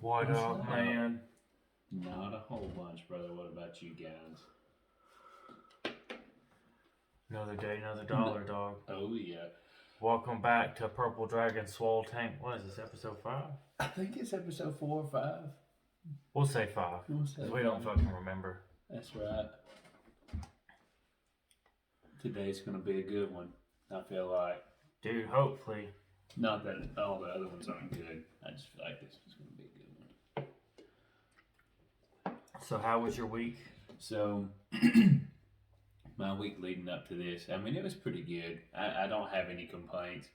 What up, man? Not a whole bunch, brother. What about you guys? Another day, another dollar, dog. Oh, yeah. Welcome back to PurpleDragonSwoleTank. What is this, episode 5? I think it's episode 4 or 5. We'll say 5. Because we don't fucking remember. That's right. Today's going to be a good one, I feel like. Dude, hopefully. Not that all the other ones aren't good. I just feel like this is going to be a good one. So how was your week? So, my week leading up to this, I mean, it was pretty good. I don't have any complaints.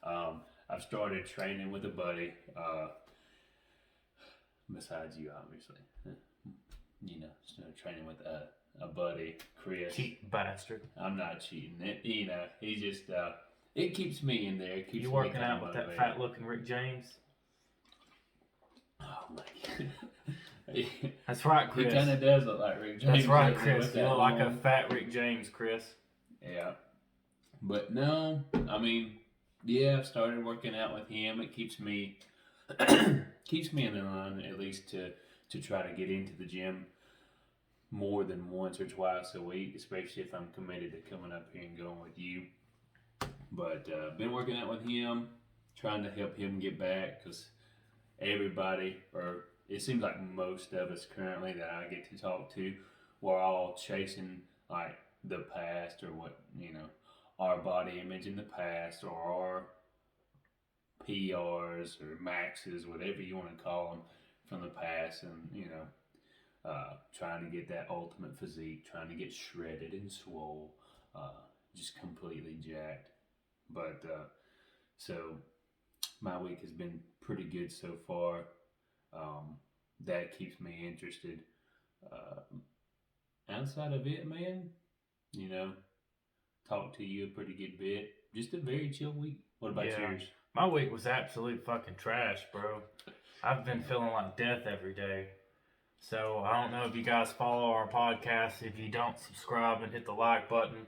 I've started training with a buddy, besides you, obviously. You know, started training with a buddy, Chris. Cheat bastard. I'm not cheating. He just, it keeps me in there. It keeps you me working out with motivated. that fat-looking Rick James? Oh, my God. That's right, Chris. He kind of does look like Rick James. That's right, Chris. You look like a fat Rick James, Chris. Yeah. But no, I mean, yeah, I've started working out with him. It keeps me keeps me in the run, at least to try to get into the gym more than once or twice a week, especially if I'm committed to coming up here and going with you. But been working out with him, trying to help him get back, because everybody, or it seems like most of us currently that I get to talk to, we're all chasing like the past, or what, our body image in the past, or our PRs or maxes, whatever you want to call them, from the past, and trying to get that ultimate physique, trying to get shredded and swole, just completely jacked. But so my week has been pretty good so far. That keeps me interested. Outside of it, man, talk to you a pretty good bit. Just a very chill week. What about yours? My week was absolute fucking trash, bro. I've been feeling like death every day. So I don't know if you guys follow our podcast. If you don't, subscribe and hit the like button.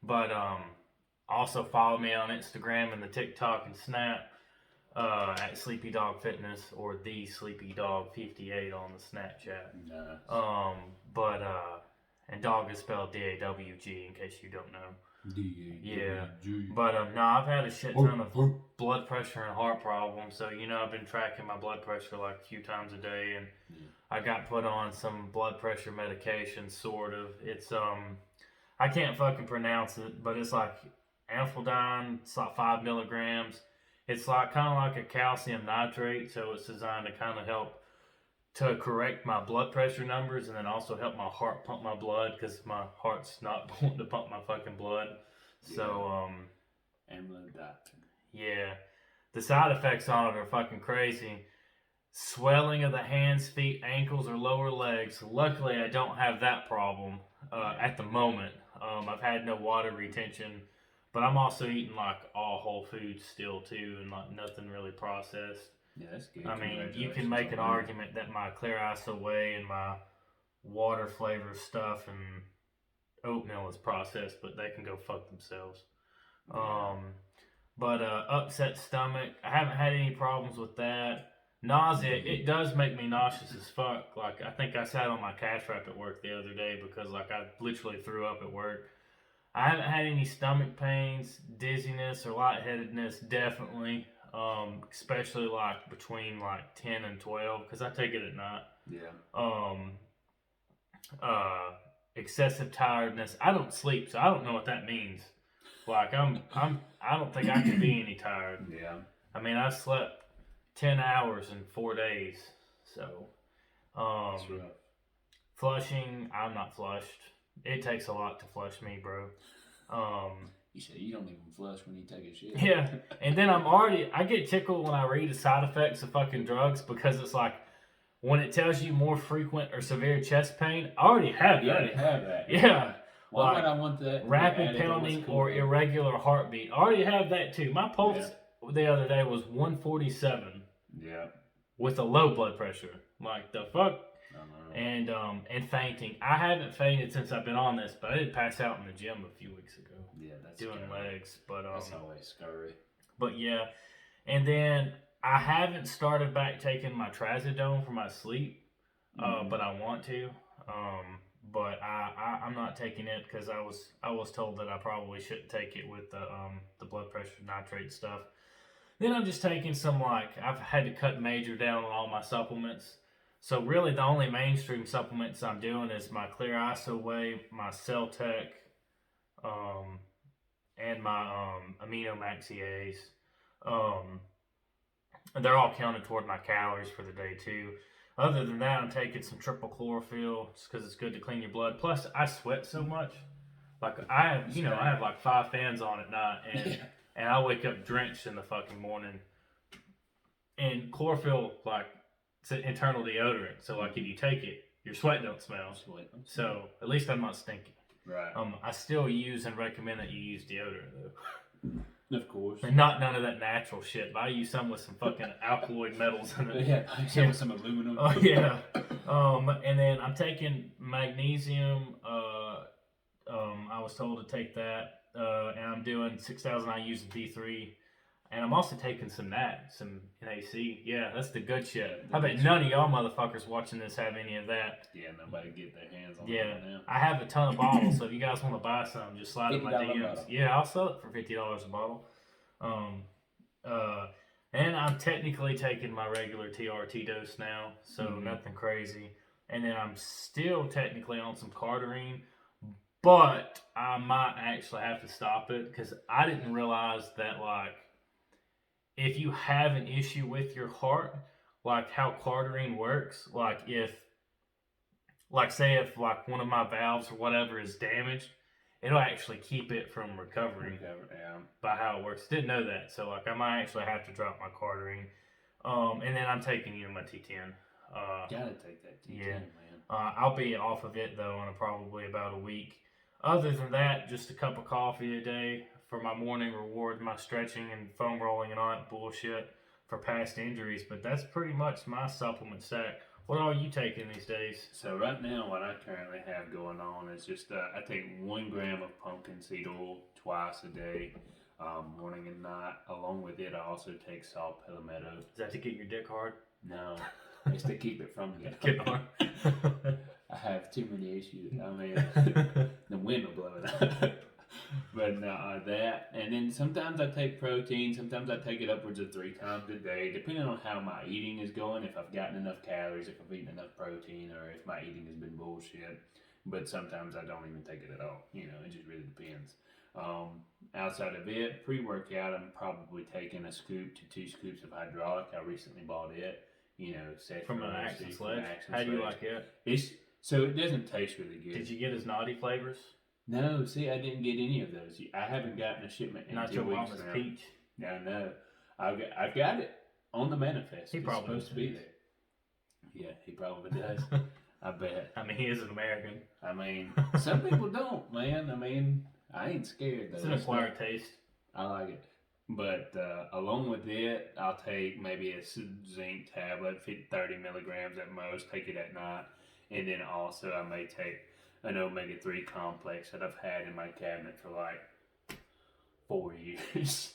But also follow me on Instagram and the TikTok and Snap at Sleepy Dog Fitness, or the Sleepy Dog 58 on the Snapchat. Nice. And dog is spelled D-A-W-G, in case you don't know. D-A-W-G. But no, I've had a shit ton of blood pressure and heart problems. So I've been tracking my blood pressure like a few times a day, and I got put on some blood pressure medication, sort of. It's I can't fucking pronounce it, but it's like amphaldine. It's like 5 milligrams. It's like kind of like a calcium nitrate, so it's designed to kind of help to correct my blood pressure numbers, and then also help my heart pump my blood, because my heart's not wanting to pump my fucking blood. So amlodipine. Yeah, the side effects on it are fucking crazy. Swelling of the hands, feet, ankles, or lower legs. Luckily, I don't have that problem at the moment. I've had no water retention, but I'm also eating like all whole foods still too, and like nothing really processed. Yeah, that's good. I mean, you can make an argument that my Clear Ice Away and my water flavor stuff and oatmeal is processed, but they can go fuck themselves. But upset stomach, I haven't had any problems with that. Nausea, it does make me nauseous as fuck. Like, I think I sat on my cash wrap at work the other day because like I literally threw up at work. I haven't had any stomach pains, dizziness, or lightheadedness, definitely. Especially like between like 10 and 12, because I take it at night. Yeah. Excessive tiredness. I don't sleep, so I don't know what that means. Like I don't think I can be any tired. Yeah. I mean, I slept 10 hours in 4 days, so That's rough. Flushing, I'm not flushed. It takes a lot to flush me, bro. You said you don't even flush when you take a shit. Yeah, and then I get tickled when I read the side effects of fucking drugs, because it's like, when it tells you more frequent or severe chest pain, I already have that. You already have that. Yeah. Why would I want that? Rapid pounding or irregular heartbeat. I already have that too. My pulse the other day was 147. Yeah. With a low blood pressure. Like, the fuck? I know. And fainting. I haven't fainted since I've been on this, but I did pass out in the gym a few weeks ago. Yeah, that's doing scary. legs. But that's always scary. But yeah. And then I haven't started back taking my trazodone for my sleep, but I want to. But I'm not taking it because I was told that I probably shouldn't take it with the blood pressure nitrate stuff. Then I'm just taking some I've had to cut major down on all my supplements. So really the only mainstream supplements I'm doing is my Clear ISO Whey, my Cell Tech, um, and my Amino Maxiase. Um, they're all counted toward my calories for the day too. Other than that, I'm taking some triple chlorophyll just because it's good to clean your blood. Plus, I sweat so much. I have, I have 5 fans on at night, and I wake up drenched in the fucking morning. And chlorophyll, it's an internal deodorant. So, if you take it, your sweat don't smell. So, at least I'm not stinky. Right. I still use and recommend that you use deodorant though. Of course. And not none of that natural shit. But I use some with some fucking alkaloid metals in it. Yeah, with some aluminum. Oh yeah. And then I'm taking magnesium. I was told to take that. And I'm doing 6,000 IUs of D3. And I'm also taking some NAC, some NAC. Yeah, that's the good shit. I bet none of y'all motherfuckers watching this have any of that. Yeah, nobody get their hands on it Yeah, right now. I have a ton of bottles, so if you guys want to buy some, just slide in my DMs. Bottle. Yeah, I'll sell it for $50 a bottle. And I'm technically taking my regular TRT dose now, so nothing crazy. And then I'm still technically on some Cardarine, but I might actually have to stop it because I didn't realize that if you have an issue with your heart, how Cardarine works, say if one of my valves or whatever is damaged, it'll actually keep it from recovering. By how it works. Didn't know that, so I might actually have to drop my Cardarine. And then I'm taking my T10. Gotta take that T10, yeah. man. I'll be off of it though in probably about a week. Other than that, just a cup of coffee a day for my morning reward, my stretching and foam rolling and all that bullshit for past injuries. But that's pretty much my supplement stack. What are you taking these days? So right now, what I currently have going on is just I take 1 gram of pumpkin seed oil twice a day, morning and night. Along with it, I also take saw palmetto. Is that to get your dick hard? No, it's to keep it from you. Get hard. I have too many issues. I mean, the wind will blow it up. But no, that, and then sometimes I take protein. Sometimes I take it upwards of 3 times a day, depending on how my eating is going. If I've gotten enough calories, if I've eaten enough protein, or if my eating has been bullshit. But sometimes I don't even take it at all. It just really depends. Outside of it, pre-workout, I'm probably taking a scoop to 2 scoops of hydraulic. I recently bought it. Set from an Action Sledge. How do you like it? So it doesn't taste really good. Did you get his naughty flavors? No, see, I didn't get any of those. I haven't gotten a shipment in Not 2 your weeks mama's now. peach. Yeah, no. I've got it on the manifest. He probably supposed to be there. Yeah, he probably does. I bet. I mean, he is an American. I mean, some people don't, man. I mean, I ain't scared though. It's an acquired taste. I like it. But along with it, I'll take maybe a zinc tablet, 30 milligrams at most, take it at night. And then also I may take an omega-3 complex that I've had in my cabinet for 4 years.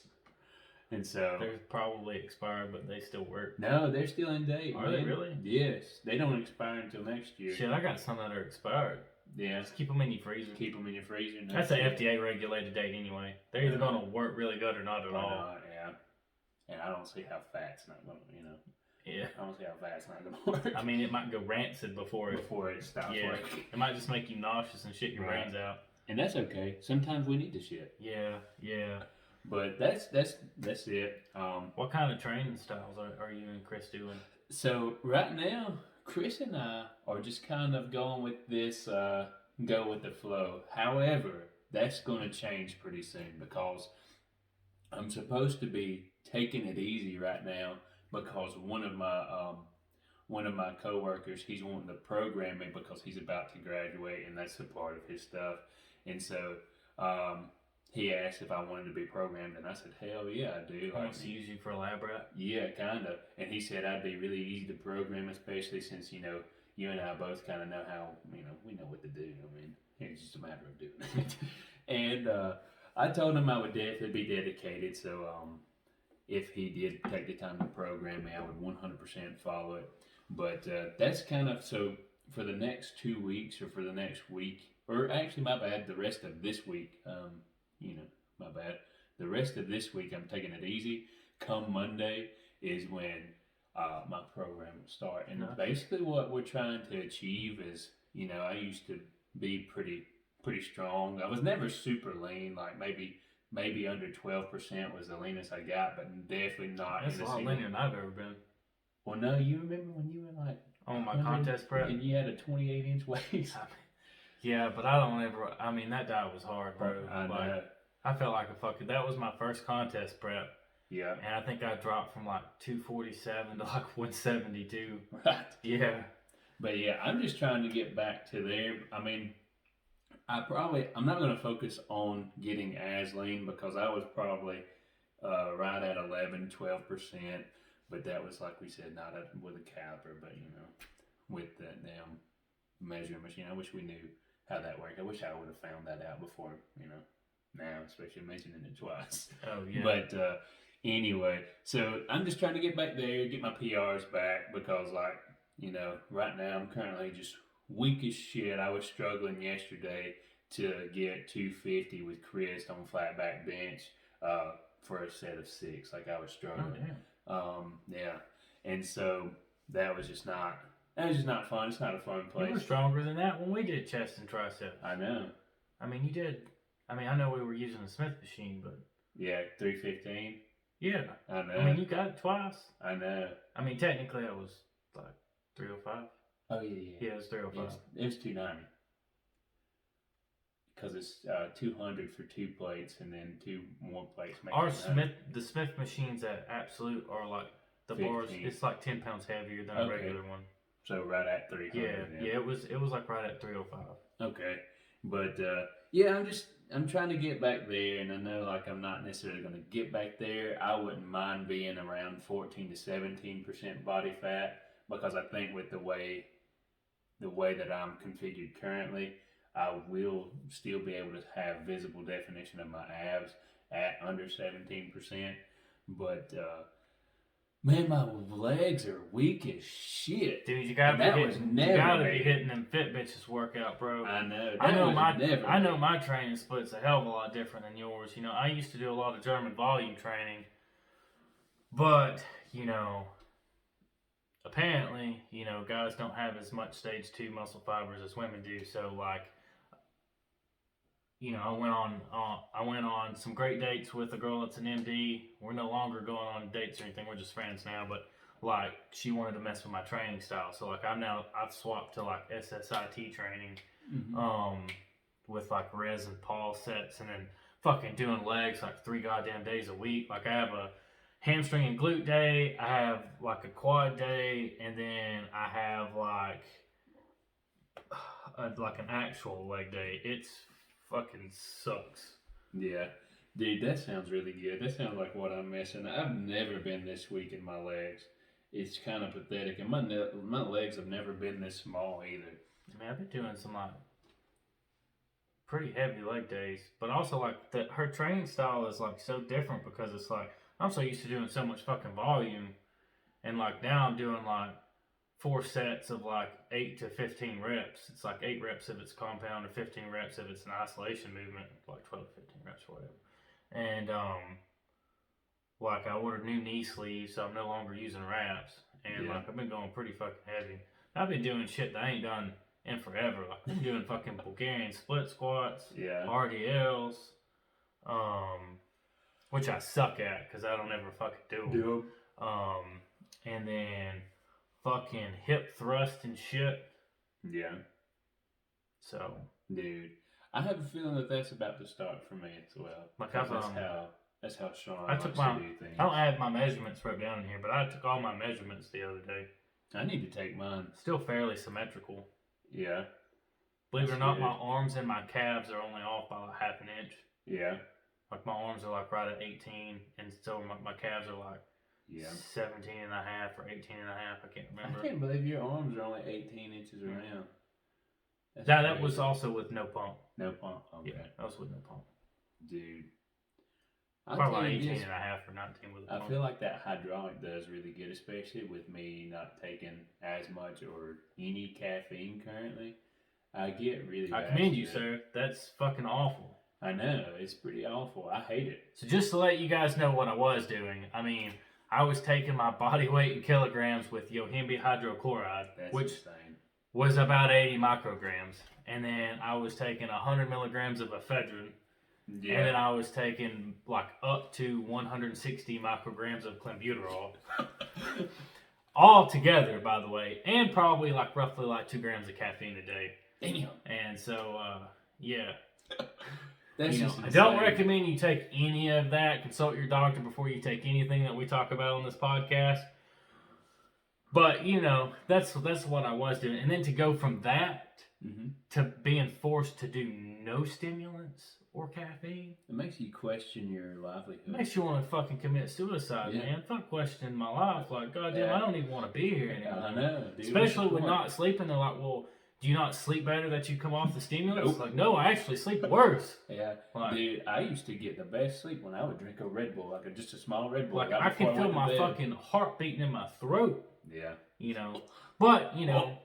And so they're probably expired, but they still work. No, they're still in date. Are they really? Yes. They don't expire until next year. Shit, I got some that are expired. Yeah. Just keep them in your freezer. Keep them in your freezer. That's an FDA regulated date anyway. They're either going to work really good or not at all. Yeah. And I don't see how fat's not going to, Yeah. I don't see how fat's not going to work. I mean, it might go rancid before it stops working. It might just make you nauseous and shit your brains out. And that's okay. Sometimes we need to shit. Yeah. But that's it. What kind of training styles are you and Chris doing? So right now, Chris and I are just kind of going with this, go with the flow. However, that's going to change pretty soon because I'm supposed to be taking it easy right now because one of my coworkers, he's wanting to program me because he's about to graduate and that's a part of his stuff. And so he asked if I wanted to be programmed, and I said, hell yeah, I do. He wants to use you for a lab rat? Yeah, kind of. And he said I'd be really easy to program, especially since, you and I both kind of know how, we know what to do. I mean, it's just a matter of doing it. And I told him I would definitely be dedicated, so if he did take the time to program me, I would 100% follow it. But that's kind of so for the next 2 weeks or for the next week, or actually, my bad, the rest of this week, my bad. The rest of this week, I'm taking it easy. Come Monday is when my program will start. And basically what we're trying to achieve is, I used to be pretty strong. I was never super lean, like maybe under 12% was the leanest I got, but definitely not. That's a lot leaner than I've ever been. Well, no, you remember when you were like on my contest prep, and you had a 28-inch waist. Yeah, but I don't ever. I mean, that diet was hard, bro. I know. I felt like a fucking. That was my first contest prep. Yeah. And I think I dropped from like 247 to like 172. Right. Yeah. But yeah, I'm just trying to get back to there. I mean, I'm not going to focus on getting as lean because I was probably right at 11-12%. But that was, like we said, not with a caliper, but with that damn measuring machine. I wish we knew how that worked. I wish I would have found that out before, now, especially mentioning it twice. Oh, yeah. But anyway, so I'm just trying to get back there, get my PRs back because, right now I'm currently just weak as shit. I was struggling yesterday to get 250 with Chris on flat back bench for a set of 6. Like, I was struggling. Oh, damn. Yeah, and so that was just not fun. It's not a fun place. You were stronger than that when we did chest and triceps. I know. I mean, you did. I mean, I know we were using the Smith machine, but yeah, 315. Yeah, I know. I mean, you got it twice. I know. I mean, technically, it was like 305. Oh yeah. Yeah, it was 305. It was 290. Because it's 200 for 2 plates and then 2 more plates. The Smith machines at Absolute are like the 15. Bars. It's like 10 pounds heavier than a regular one. So right at 300. Yeah. It was like right at 305. Okay, but I'm trying to get back there, and I know like I'm not necessarily going to get back there. I wouldn't mind being around 14 to 17% body fat because I think with the way that I'm configured currently, I will still be able to have visible definition of my abs at under 17%. But, man, my legs are weak as shit. Dude, you gotta be hitting them fit bitches workout, bro. I know. I know my training split's a hell of a lot different than yours. I used to do a lot of German volume training. But, apparently, guys don't have as much stage 2 muscle fibers as women do. So, like, I went on some great dates with a girl that's an MD. We're no longer going on dates or anything. We're just friends now. But like, she wanted to mess with my training style. So like, I've swapped to like SSIT training, with like res and pause sets, and then fucking doing legs like 3 goddamn days a week. Like, I have a hamstring and glute day. I have like a quad day, and then I have like an actual leg day. It's fucking sucks. Yeah. Dude, that sounds really good. That sounds like what I'm missing. I've never been this weak in my legs. It's kind of pathetic. And my legs have never been this small either. I mean, I've been doing some like pretty heavy leg days. But also like her training style is like so different because it's like I'm so used to doing so much fucking volume. And like now I'm doing like 4 sets of like 8 to 15 reps. It's like 8 reps if it's compound, or 15 reps if it's an isolation movement, like 12 to 15 reps or whatever. And like I ordered new knee sleeves, so I'm no longer using wraps. And like I've been going pretty fucking heavy. I've been doing shit that I ain't done in forever. Like I've been doing fucking Bulgarian split squats, RDLs, which I suck at because I don't ever fucking do them. And then fucking hip thrust and shit. Yeah. So, dude, I have a feeling that that's about to start for me as well. Like that's how strong I took my. Do things. I don't have my measurements wrote down in here, but I took all my measurements the other day. I need to take mine. Still fairly symmetrical. Yeah. Believe it or not, my arms and my calves are only off by like half an inch. Yeah. Like my arms are like right at 18, and so my calves are like 17 and a half or 18 and a half. I can't remember. I can't believe your arms are only 18 inches around. That was also with no pump. No pump? Okay. Yeah, that was with no pump. Dude. Probably like 18 and a half or 19 with a pump. I feel like that hydraulic does really good, especially with me not taking as much or any caffeine currently. I get really I commend you, sir. That's fucking awful. I know. It's pretty awful. I hate it. So just to let you guys know what I was doing, I mean, I was taking my body weight in kilograms with Yohimbe hydrochloride, which was about 80 micrograms. And then I was taking 100 milligrams of ephedrine. Yeah. And then I was taking like up to 160 micrograms of clenbuterol. All together, by the way. And probably like roughly like 2 grams of caffeine a day. Damn. And so, yeah. That's you know, I don't recommend you take any of that. Consult your doctor before you take anything that we talk about on this podcast. But, you know, that's what I was doing. And then to go from that to being forced to do no stimulants or caffeine. It makes you question your livelihood. It makes you want to fucking commit suicide, man. Fuck questioning my life. Like, goddamn, I don't even want to be here anymore. I know. Dude, especially with not sleeping. They're like, well, do you not sleep better that you come off the stimulants? Nope. Like, no, I actually sleep worse. Yeah. Like, dude, I used to get the best sleep when I would drink a Red Bull, like just a small Red Bull. Like, I could feel my fucking heart beating in my throat. Yeah. You know. But, you know,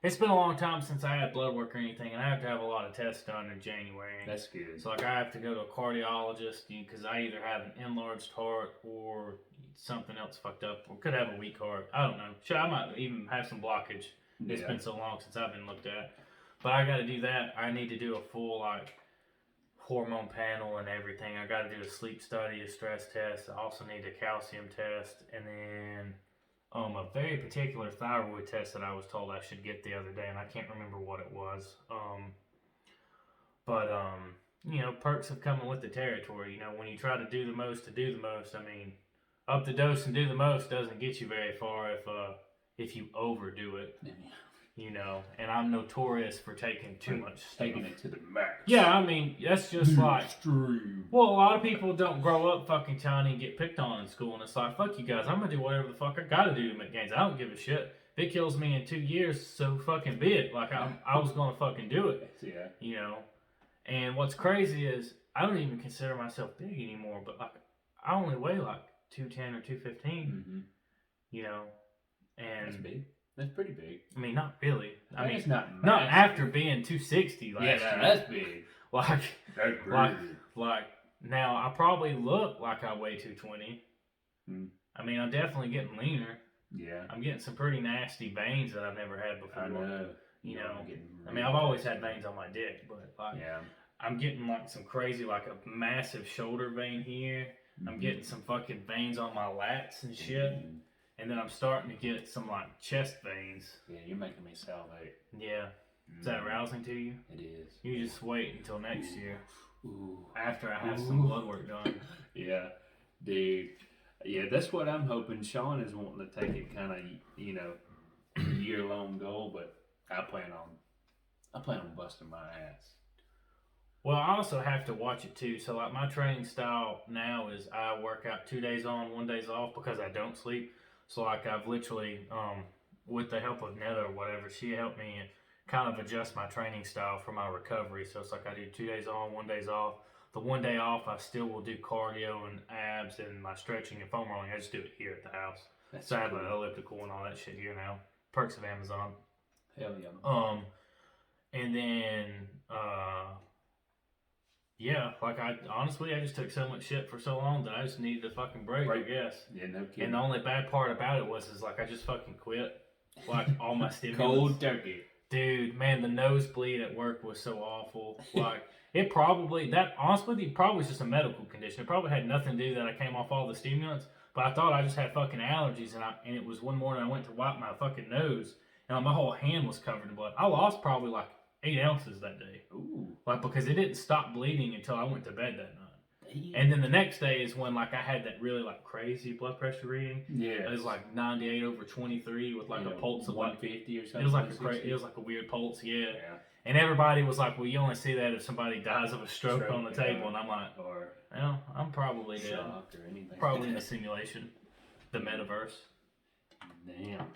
it's been a long time since I had blood work or anything, and I have to have a lot of tests done in January. That's good. So, like, I have to go to a cardiologist because I either have an enlarged heart or something else fucked up, or could have a weak heart. I don't know. Shit, I might even have some blockage. It's been so long since I've been looked at. But I got to do that. I need to do a full, like, hormone panel and everything. I got to do a sleep study, a stress test. I also need a calcium test. And then a very particular thyroid test that I was told I should get the other day. And I can't remember what it was. You know, perks have come with the territory. You know, when you try to do the most to do the most, I mean, up the dose and do the most doesn't get you very far if you overdo it, you know, and I'm notorious for taking too much stuff. Taking it to the max. Yeah, I mean, that's just like, extreme. Well, a lot of people don't grow up fucking tiny and get picked on in school, and it's like, fuck you guys, I'm gonna do whatever the fuck I gotta do to make gains. I don't give a shit. If it kills me in 2 years, so fucking be it. Like, I was gonna fucking do it. Yeah. You know, and what's crazy is, I don't even consider myself big anymore, but like, I only weigh like 210 or 215, you know. And that's big. That's pretty big. I mean, not really. I mean, it's not after being 260 last year. That's big. Like, that's like now I probably look like I weigh 220. I mean, I'm definitely getting leaner. Yeah. I'm getting some pretty nasty veins that I've never had before. I know. You know. I mean, I've always had veins on my dick, but like, I'm getting like some crazy, like a massive shoulder vein here. I'm getting some fucking veins on my lats and shit. And then I'm starting to get some, like, chest veins. Yeah, you're making me salivate. Yeah. Is that arousing to you? It is. You just wait until next year. After I have some blood work done. Yeah. Dude. Yeah, that's what I'm hoping. Sean is wanting to take it kind of, you know, year-long goal, but I plan on busting my ass. Well, I also have to watch it too. So, like, my training style now is I work out 2 days on, 1 day off because I don't sleep. So, like, I've literally, with the help of Netta or whatever, she helped me kind of adjust my training style for my recovery. So, it's like I do 2 days on, 1 day off. The 1 day off, I still will do cardio and abs and my stretching and foam rolling. I just do it here at the house. So, I have an elliptical and all that shit here now. Perks of Amazon. Hell yeah. And then, yeah, like I just took so much shit for so long that I just needed a fucking break, I guess. Yeah, no kidding. And the only bad part about it was I just fucking quit. Like all my stimulants. Cold turkey. Dude, man, the nosebleed at work was so awful. Like it probably was just a medical condition. It probably had nothing to do that I came off all the stimulants. But I thought I just had fucking allergies, and it was one morning I went to wipe my fucking nose, and my whole hand was covered in blood. I lost probably like 8 ounces that day. Ooh. Like, because it didn't stop bleeding until I went to bed that night. Damn. And then the next day is when, like, I had that really, like, crazy blood pressure reading. Yeah. It was, like, 98/23 with, like, a pulse of, 150 or something. It was like a weird pulse, yeah. And everybody was like, well, you only see that if somebody dies of a stroke on the table. And I'm like, well, I'm probably dead. Shock or anything. Probably in a simulation. The metaverse. Damn.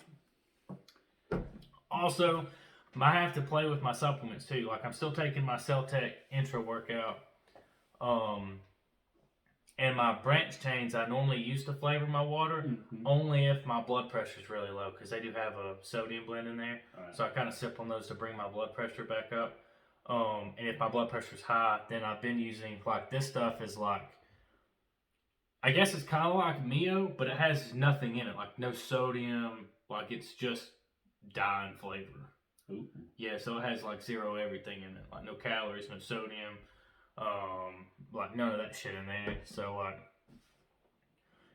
Also, I have to play with my supplements too. Like I'm still taking my Celtec Intra workout. And my branch chains, I normally use to flavor my water, only if my blood pressure is really low, because they do have a sodium blend in there. Right. So I kind of sip on those to bring my blood pressure back up. And if my blood pressure is high, then I've been using, like, this stuff is like, I guess it's kind of like Mio, but it has nothing in it, like no sodium, like it's just dye flavor. Ooh. Yeah, so it has like zero everything in it, like no calories, no sodium, like none of that shit in there. So like,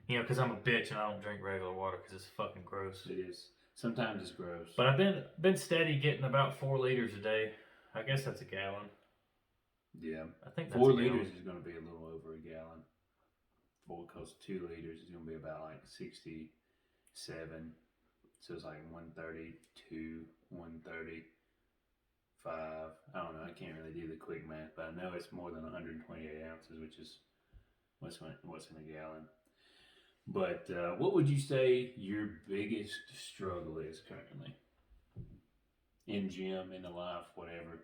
you know, because I'm a bitch and I don't drink regular water because it's fucking gross. It is. Sometimes it's gross. But I've been steady getting about 4 liters a day. I guess that's a gallon. Yeah. I think that's 4 a gallon. liters is going to be a little over a gallon. 4 because 2 liters is going to be about like 67. So it's like 132, 135. I don't know. I can't really do the quick math, but I know it's more than 128 ounces, which is what's in a gallon. But what would you say your biggest struggle is currently? In gym, in the life, whatever.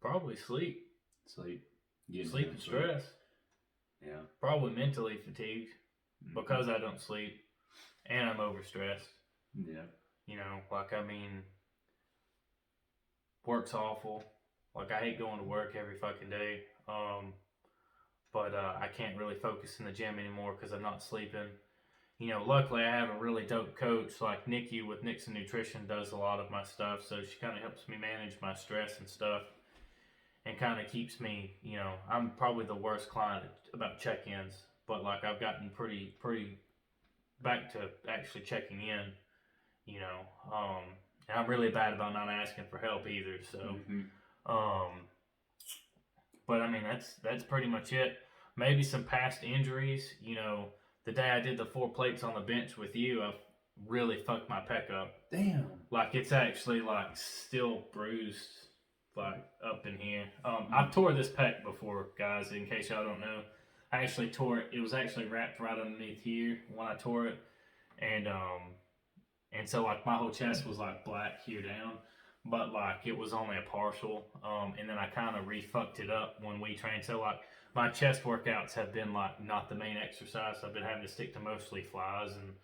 Probably sleep. Sleep. Sleep and stress. Yeah. Probably mentally fatigued because I don't sleep and I'm overstressed. Yeah. You know, like, I mean, work's awful. Like, I hate going to work every fucking day. But I can't really focus in the gym anymore because I'm not sleeping. You know, luckily I have a really dope coach like Nikki with Nixon Nutrition does a lot of my stuff. So she kind of helps me manage my stress and stuff and kind of keeps me, you know, I'm probably the worst client about check-ins. But like I've gotten pretty back to actually checking in, you know. And I'm really bad about not asking for help either. So, but I mean, that's pretty much it. Maybe some past injuries. You know, the day I did the 4 plates on the bench with you, I really fucked my pec up. Damn. Like, it's actually like still bruised, like up in here. I've tore this pec before, guys. In case y'all don't know, I actually tore it. It was actually wrapped right underneath here when I tore it, and so like my whole chest was like black here down. But like it was only a partial, and then I kind of re-fucked it up when we trained. So like my chest workouts have been like not the main exercise. I've been having to stick to mostly flies and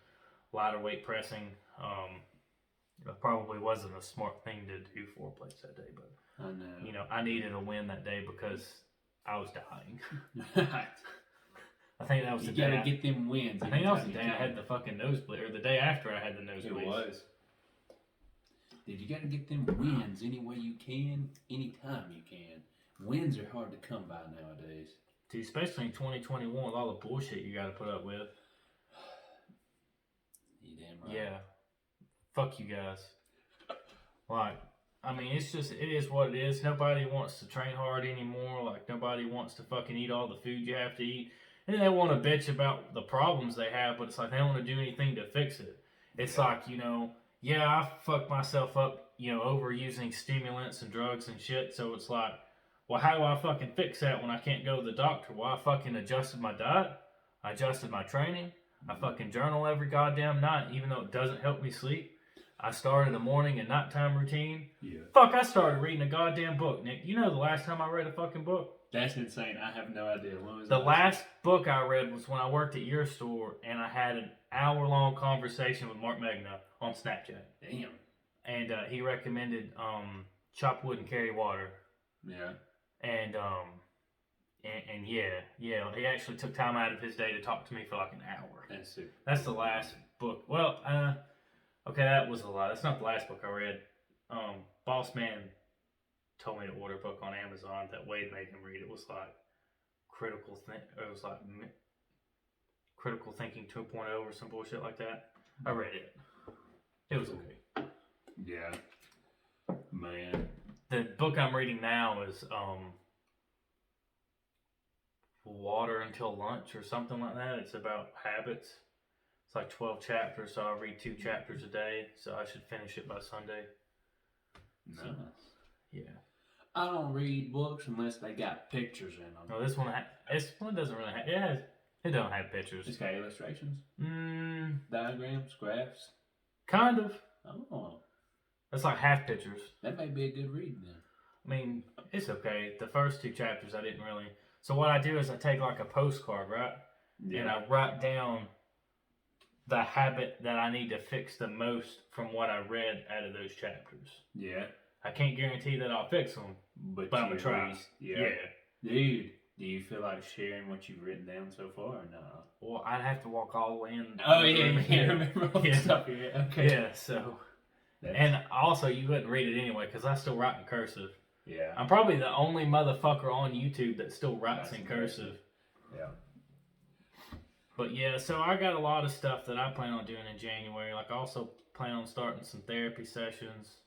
lighter weight pressing. It probably wasn't a smart thing to do 4 plates that day, but I know. You know, I needed a win that day because I was dying. I think that was you the day. You gotta get them wins. I think that was the day I had the fucking nosebleed, or the day after I had the nosebleed. It was. Dude, you gotta get them wins any way you can, anytime you can. Wins are hard to come by nowadays. Dude, especially in 2021 with all the bullshit you gotta put up with. You damn right. Yeah. Fuck you guys. Like, I mean, it's just, it is what it is. Nobody wants to train hard anymore. Like, nobody wants to fucking eat all the food you have to eat. And they want to bitch about the problems they have, but it's like they don't want to do anything to fix it. It's like, you know, yeah, I fucked myself up, you know, overusing stimulants and drugs and shit. So it's like, well, how do I fucking fix that when I can't go to the doctor? Well, I fucking adjusted my diet. I adjusted my training. I fucking journal every goddamn night, even though it doesn't help me sleep. I started a morning and nighttime routine. Yeah. Fuck, I started reading a goddamn book, Nick. You know the last time I read a fucking book? That's insane. I have no idea. When was the last book I read was when I worked at your store, and I had an hour-long conversation with Mark Magna on Snapchat. Damn. And he recommended Chop Wood and Carry Water. Yeah. And yeah, he actually took time out of his day to talk to me for like an hour. That's it. That's the last book. Well, okay, that was a lie. That's not the last book I read. Boss Man told me to order a book on Amazon that Wade made him read. It was like Critical Thinking 2.0 or some bullshit like that. I read it. It was okay. Yeah. Man. The book I'm reading now is Water Until Lunch or something like that. It's about habits. It's like 12 chapters, so I read 2 chapters a day, so I should finish it by Sunday. Nice. So, yeah. I don't read books unless they got pictures in them. No, this one doesn't really have, it don't have pictures. It's got illustrations? Mm, diagrams, graphs? Kind of. Oh. It's like half pictures. That may be a good read then. I mean, it's okay. The first 2 chapters I didn't really, So what I do is I take like a postcard, right? Yeah. And I write down the habit that I need to fix the most from what I read out of those chapters. Yeah. I can't guarantee that I'll fix them, but I'm gonna try. Yeah. Dude, do you feel like sharing what you've written down so far or not? Well, I'd have to walk all the way in. Oh, yeah, you can't remember all the stuff. Yeah, okay. Yeah, so. And also, you wouldn't read it anyway, because I still write in cursive. Yeah. I'm probably the only motherfucker on YouTube that still writes in cursive. Yeah. But yeah, so I got a lot of stuff that I plan on doing in January. Like, I also plan on starting some therapy sessions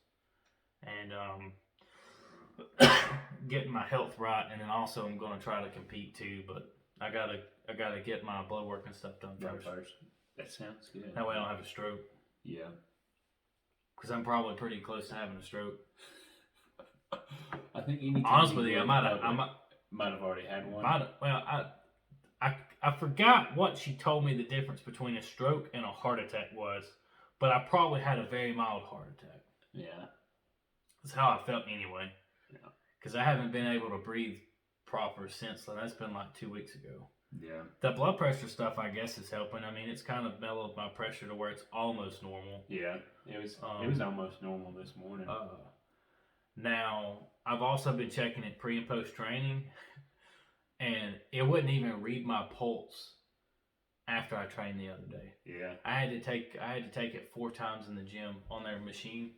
and getting my health right. And then also I'm going to try to compete too. But I gotta get my blood work and stuff done first. That sounds good. That way I don't have a stroke. Yeah. Because I'm probably pretty close to having a stroke. I think anytime honestly with you, I might have already had one. I forgot what she told me the difference between a stroke and a heart attack was, but I probably had a very mild heart attack. Yeah. That's how I felt anyway. Yeah. Because I haven't been able to breathe proper since then. That's been like 2 weeks ago. Yeah. The blood pressure stuff, I guess, is helping. I mean, it's kind of mellowed my pressure to where it's almost normal. Yeah. It was almost normal this morning. Now, I've also been checking it pre and post training, and it wouldn't even read my pulse after I trained the other day. Yeah. I had to take it 4 times in the gym on their machine.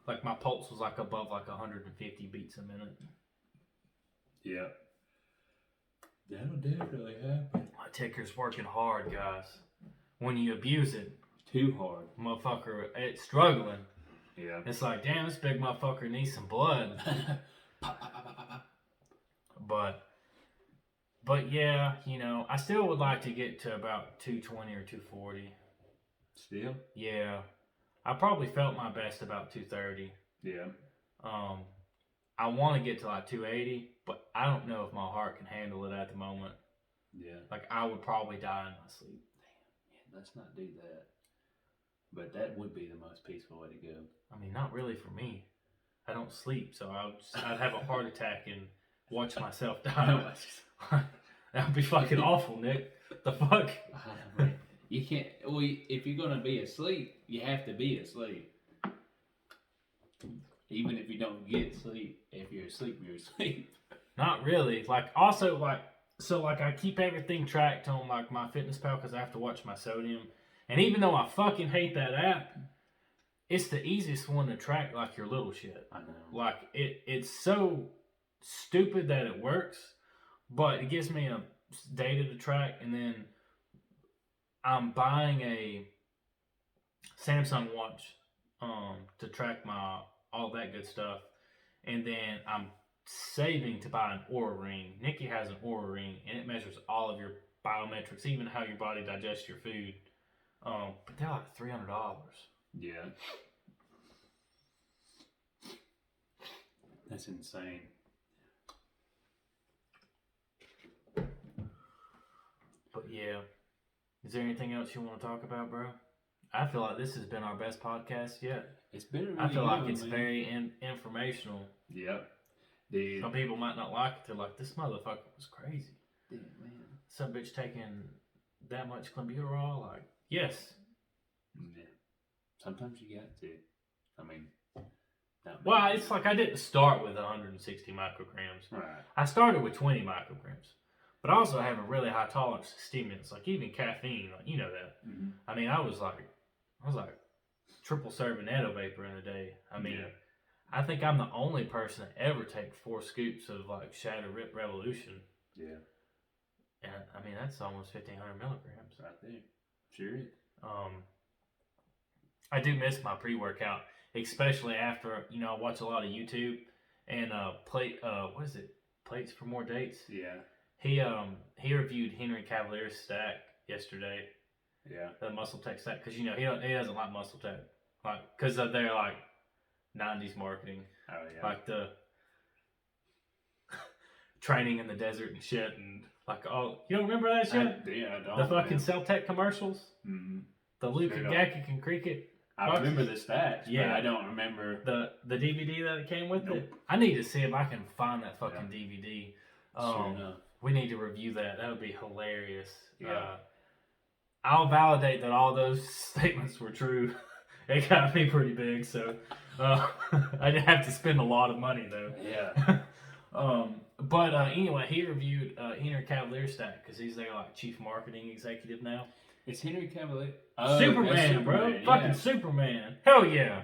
Like, my pulse was like above like 150 beats a minute. Yeah. That'll definitely happen. My ticker's working hard, guys. When you abuse it, too hard, motherfucker, it's struggling. Yeah. It's like, damn, this big motherfucker needs some blood. But yeah, you know, I still would like to get to about 220 or 240. Still? Yeah. I probably felt my best about 230. Yeah. I want to get to like 280, but I don't know if my heart can handle it at the moment. Yeah. Like, I would probably die in my sleep. Damn, let's not do that. But that would be the most peaceful way to go. I mean, not really for me. I don't sleep, so I'd have a heart attack and watch myself die. That would be fucking awful, Nick. The fuck? You can't. Well, if you're gonna be asleep, you have to be asleep. Even if you don't get sleep, if you're asleep, you're asleep. Not really. Like, also, like, so, like, I keep everything tracked on, like, my MyFitnessPal because I have to watch my sodium. And even though I fucking hate that app, it's the easiest one to track, like, your little shit. I know. Like, it's so stupid that it works, but it gives me a data to track, and then I'm buying a Samsung watch to track my all that good stuff, and then I'm saving to buy an Oura Ring. Nikki has an Oura Ring, and it measures all of your biometrics, even how your body digests your food. But they're like $300. Yeah. That's insane. But yeah. Is there anything else you want to talk about, bro? I feel like this has been our best podcast yet. It's been really I feel like good, it's man. very informational. Yep. Dude. Some people might not like it. They're like, this motherfucker was crazy. Dude, man. Some bitch taking that much clenbuterol? Like, yes. Yeah. Sometimes you got to. I mean, well, it's like I didn't start with 160 micrograms. Right. I started with 20 micrograms. But I also have a really high tolerance to stimulants, like even caffeine, like, you know that. Mm-hmm. I mean, I was like triple serving Edo Vapor in a day. I mean, I think I'm the only person to ever take 4 scoops of like Shatter Rip Revolution. Yeah. And I mean, that's almost 1,500 milligrams. Right there. Sure. I do miss my pre-workout, especially after, you know, I watch a lot of YouTube and what is it? Plates for More Dates? Yeah. He reviewed Henry Cavalier's stack yesterday. Yeah. The Muscle Tech stack, because, you know, he doesn't like Muscle Tech, like, because they're like 90s marketing. Oh yeah. Like the training in the desert and shit, and like, oh, you don't remember that shit? I don't. The fucking Cell Tech commercials. Mm-hmm. The Luke and Gakic and Cricket. I remember the stats. Yeah, but I don't remember the DVD that came with Nope. it. I need to see if I can find that fucking DVD. Sure enough. We need to review that. That would be hilarious. Yeah. I'll validate that all those statements were true. It got me pretty big, so I didn't have to spend a lot of money though. Yeah. But anyway, he reviewed Henry Cavalier's stack because he's their like chief marketing executive now. It's Henry Cavalier. Superman, bro. Yeah. Fucking Superman. Hell yeah.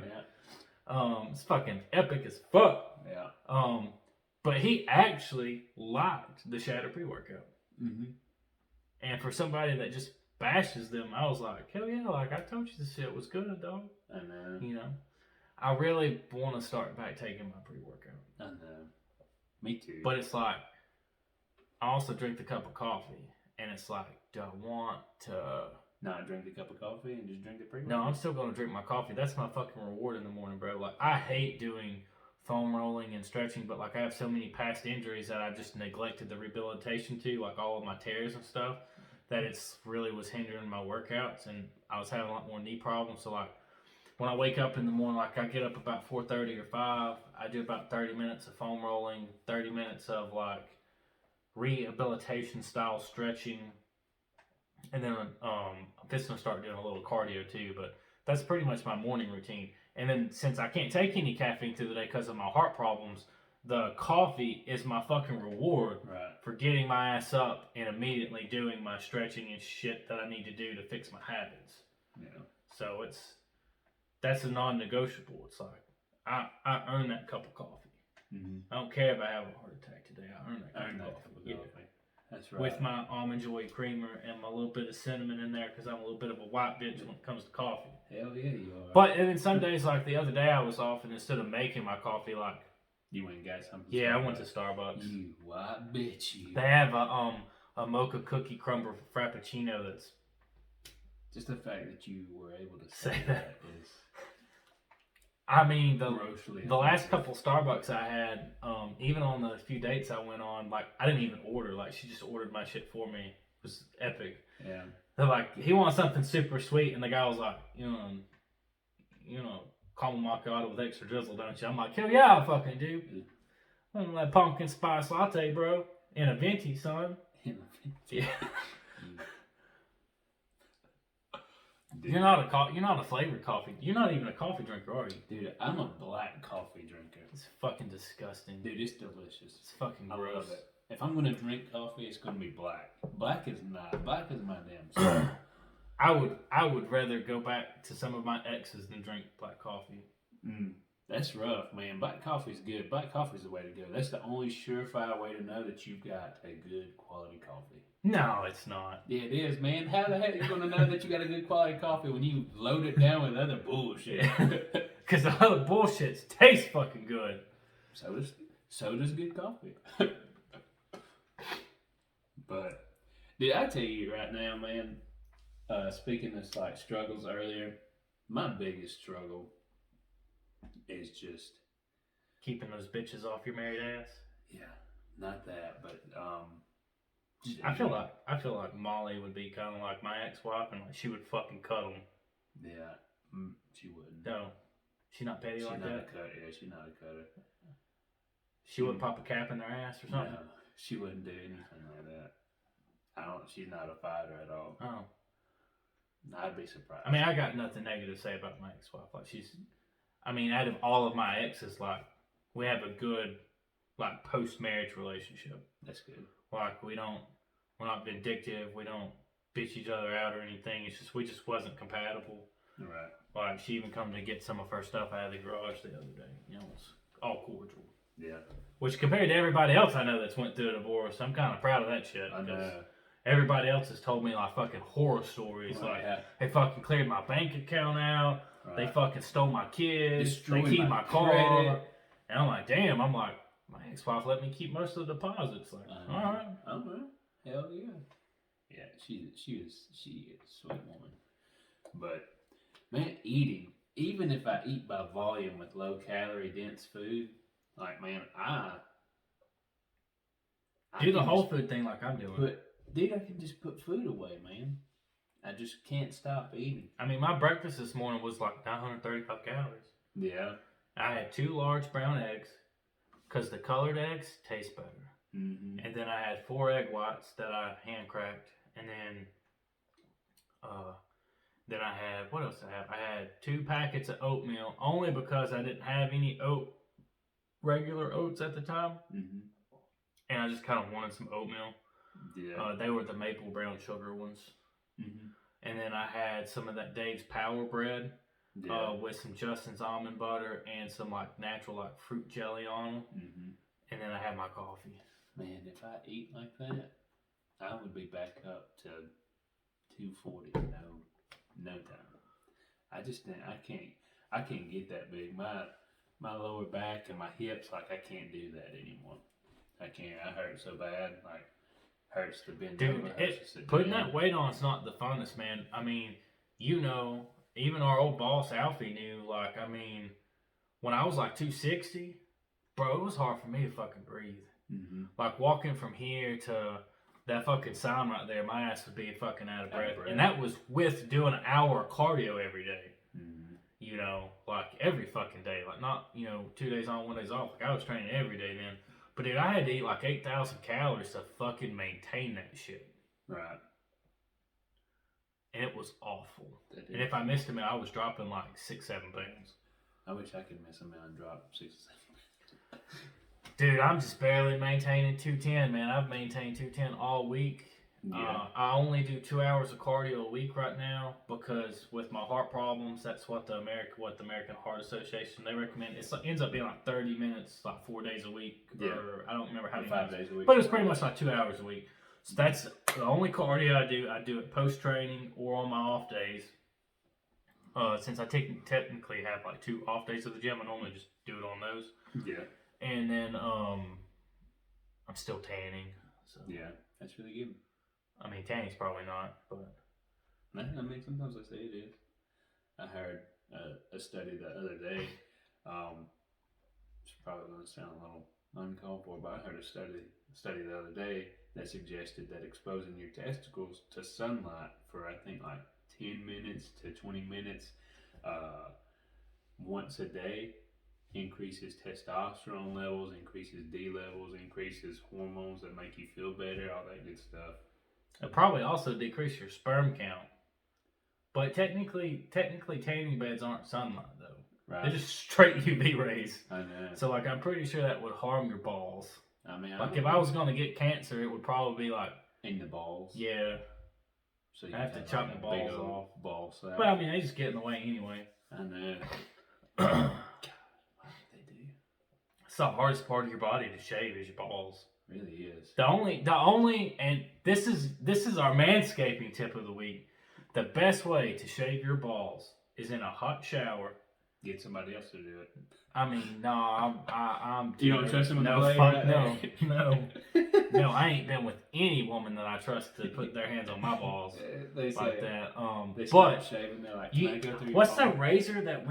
Yeah. It's fucking epic as fuck. Yeah. But he actually liked the Shatter pre-workout. Mm-hmm. And for somebody that just bashes them, I was like, hell yeah, like I told you this shit was good, dog. I know. You know? I really want to start back taking my pre-workout. I know. Me too. But it's like, I also drink the cup of coffee. And it's like, do I want to... Not drink the cup of coffee and just drink the pre-workout? No, I'm still going to drink my coffee. That's my fucking reward in the morning, bro. Like, I hate doing foam rolling and stretching, but like I have so many past injuries that I just neglected the rehabilitation to, like all of my tears and stuff, that it's really was hindering my workouts, and I was having a lot more knee problems. So like when I wake up in the morning, like I get up about 4:30 or 5, I do about 30 minutes of foam rolling, 30 minutes of like rehabilitation style stretching, and then I'm just gonna start doing a little cardio too. But that's pretty much my morning routine. And then since I can't take any caffeine through the day because of my heart problems, the coffee is my fucking reward for getting my ass up and immediately doing my stretching and shit that I need to do to fix my habits. Yeah. So that's a non-negotiable. It's like I earn that cup of coffee. Mm-hmm. I don't care if I have a heart attack today. I earn that cup of coffee. Yeah. That's right. With my almond joy creamer and my little bit of cinnamon in there because I'm a little bit of a white bitch when it comes to coffee. Hell yeah, you are. But and then some days, like the other day, I was off, and instead of making my coffee, like you went and got something. Yeah, I went to Starbucks. You white bitch, you. They have a mocha cookie crumble frappuccino that's. Just the fact that you were able to say that is. I mean, the last couple Starbucks I had, even on the few dates I went on, like I didn't even order. Like she just ordered my shit for me. It was epic. Yeah. They're like, he wants something super sweet, and the guy was like, you know, caramel macchiato with extra drizzle, don't you? I'm like, hell yeah, I fucking do. I want that pumpkin spice latte, bro, in a venti, son. Yeah. Dude. You're not a flavored coffee. You're not even a coffee drinker, are you? Dude, I'm a black coffee drinker. It's fucking disgusting. Dude, it's delicious. It's fucking gross. I love it. If I'm gonna drink coffee, it's gonna be black. Black is my damn soul. I would rather go back to some of my exes than drink black coffee. That's rough, man. Black coffee's good. Black coffee's the way to go. That's the only surefire way to know that you've got a good quality coffee. No, it's not. Yeah, it is, man. How the heck are you going to know that you got a good quality coffee when you load it down with other bullshit? Because the other bullshit tastes fucking good. So does good coffee. But, dude, I tell you right now, man, speaking of like struggles earlier, my biggest struggle is just keeping those bitches off your married ass. Yeah, not that, but I feel like Molly would be kind of like my ex-wife, and like she would fucking cut them. Yeah, she wouldn't. No, she's not petty like that. She's not a cutter. She wouldn't pop a cap in their ass or something. No, she wouldn't do anything like that. She's not a fighter at all. Oh, I'd be surprised. I mean, I got nothing negative to say about my ex-wife. Like out of all of my exes, like we have a good, like post-marriage relationship. That's good. Like we're not vindictive. We don't bitch each other out or anything. It's just we just wasn't compatible. Right. Like she even come to get some of her stuff out of the garage the other day. You know, it's all cordial. Yeah. Which compared to everybody else I know that's went through a divorce, I'm kind of proud of that shit. I know. Everybody else has told me like fucking horror stories. Right. Like they fucking cleared my bank account out. Right. They fucking stole my kids. Destroyed they keep my car. Credit. And I'm like, damn. I'm like, my ex-wife let me keep most of the deposits. Like, all right. Hell yeah. Yeah, she is a sweet woman. But man, eating, even if I eat by volume with low calorie dense food, like man, I do the whole food thing like I'm doing. Dude, I can just put food away, man. I just can't stop eating. I mean, my breakfast this morning was like 935 calories. Yeah. I had 2 large brown eggs because the colored eggs taste better. and then I had 4 egg whites that I hand cracked, and then I had, what else did I have? I had 2 packets of oatmeal, only because I didn't have any regular oats at the time, and I just kind of wanted some oatmeal. Yeah. They were the maple brown sugar ones. And then I had some of that Dave's Power Bread with some Justin's almond butter and some like natural like fruit jelly on them. And then I had my coffee. Man, if I eat like that, I would be back up to 240. No time. I can't get that big. My lower back and my hips, like I can't do that anymore. I can't. I hurt so bad, like hurts to bend over. Putting that weight on is not the funnest, man. I mean, even our old boss Alfie knew. Like, I mean, when I was like 260, bro, it was hard for me to fucking breathe. Like walking from here to that fucking sign right there, my ass would be fucking out of breath. And that was with doing an hour of cardio every day. You know, like every fucking day. Like not, 2 days on, 1 day off. Like I was training every day then. But dude, I had to eat like 8,000 calories to fucking maintain that shit. Right. And it was awful. And if I missed a meal, I was dropping like 6-7 pounds. I wish I could miss a meal and drop 6 or 7 pounds. Dude, I'm just barely maintaining 210, man. I've maintained 210 all week. Yeah. I only do 2 hours of cardio a week right now because with my heart problems, that's what the American Heart Association they recommend. It ends up being like 30 minutes, like 4 days a week, or I don't remember how many 5 days a week. But it's pretty much like 2 hours a week. So that's the only cardio I do. I do it post training or on my off days. Since I technically have like 2 off days of the gym, I normally just do it on those. Yeah. And then I'm still tanning. So yeah, that's really good. I mean, tanning's probably not, but I mean, sometimes I say it is. I heard a study the other day. It's probably going to sound a little uncalled for, but I heard a study the other day that suggested that exposing your testicles to sunlight for I think like 10 minutes to 20 minutes once a day increases testosterone levels, increases D levels, increases hormones that make you feel better, all that good stuff. It probably also decrease your sperm count. But technically tanning beds aren't sunlight though. Right. They're just straight UV rays. I know. So like I'm pretty sure that would harm your balls. I mean, like if I was gonna get cancer, it would probably be like in the balls. Yeah. So you I have to chop my balls off. Ball sack. But I mean, they just get in the way anyway. I know. God, what do they do? It's the hardest part of your body to shave is your balls. It really is. The only, and this is our manscaping tip of the week. The best way to shave your balls is in a hot shower. Get somebody else to do it. I mean, no, I'm. You don't trust him with the blade? Fuck, no, I ain't been with any woman that I trust to put their hands on my balls they say like that. They but shaving, they're like, can I go through what's your the razor that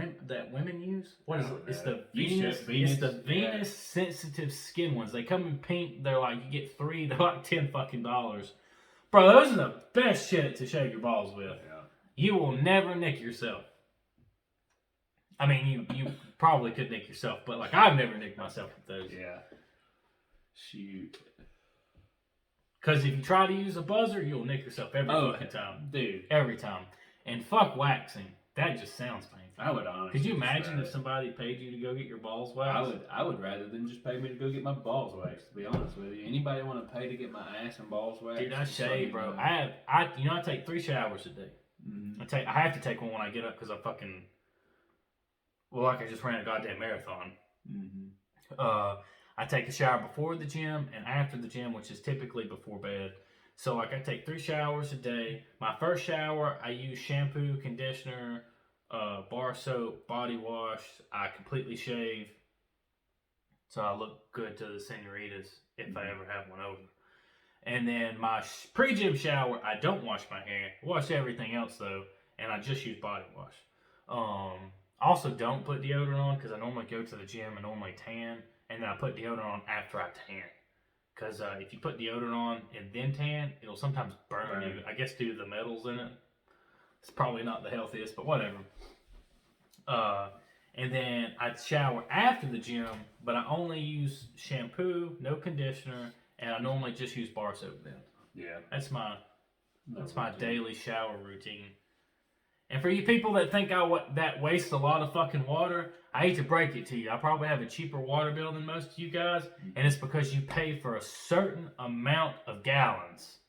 women use? What is it? It's the Venus. It's the Venus sensitive skin ones. They come in pink. They're like you get 3. They're like $10 fucking. Bro, those are the best shit to shave your balls with. Yeah. You will never nick yourself. I mean, you probably could nick yourself, but like I've never nicked myself with those. Yeah. Shoot. Because if you try to use a buzzer, you'll nick yourself every fucking time. Dude. Every time. And fuck waxing. That just sounds painful. I would honestly. Could you imagine if somebody paid you to go get your balls waxed? I would rather than just pay me to go get my balls waxed, to be honest with you. Anybody want to pay to get my ass and balls waxed? Dude, I shave, bro. I take 3 showers a day. Mm-hmm. I have to take one when I get up because I fucking... Well, like I just ran a goddamn marathon. Mm-hmm. I take a shower before the gym and after the gym, which is typically before bed. So, like, I take 3 showers a day. My first shower, I use shampoo, conditioner, bar soap, body wash. I completely shave. So I look good to the senoritas if I ever have one over. And then my pre-gym shower, I don't wash my hair. Wash everything else, though. And I just use body wash. Also, don't put deodorant on because I normally go to the gym and normally tan. And then I put deodorant on after I tan. Because if you put deodorant on and then tan, it'll sometimes burn you. I guess due to the metals in it. It's probably not the healthiest, but whatever. And then I shower after the gym, but I only use shampoo, no conditioner, and I normally just use bar soap then. Yeah. That's my routine. daily shower routine. And for you people that think that wastes a lot of fucking water, I hate to break it to you. I probably have a cheaper water bill than most of you guys, and it's because you pay for a certain amount of gallons.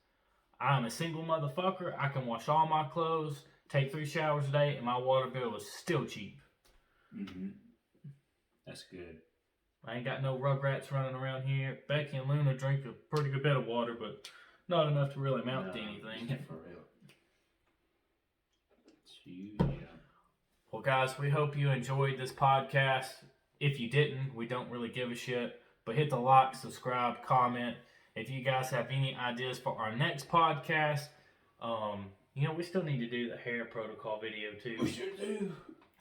I'm a single motherfucker. I can wash all my clothes, take 3 showers a day, and my water bill is still cheap. Mm-hmm. That's good. I ain't got no rugrats running around here. Becky and Luna drink a pretty good bit of water, but not enough to really amount to anything. Yeah, for real. Yeah. Well, guys, we hope you enjoyed this podcast. If you didn't, we don't really give a shit. But hit the like, subscribe, comment. If you guys have any ideas for our next podcast, we still need to do the hair protocol video too. We sure do.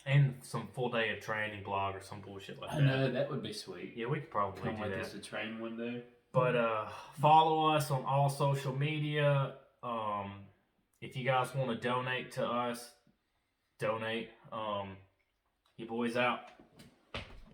And some full day of training blog or some bullshit like that. I know, that would be sweet. Yeah, we could probably Come do with that. us to train one day. But follow us on all social media. If you guys want to donate to us, donate. You boys out.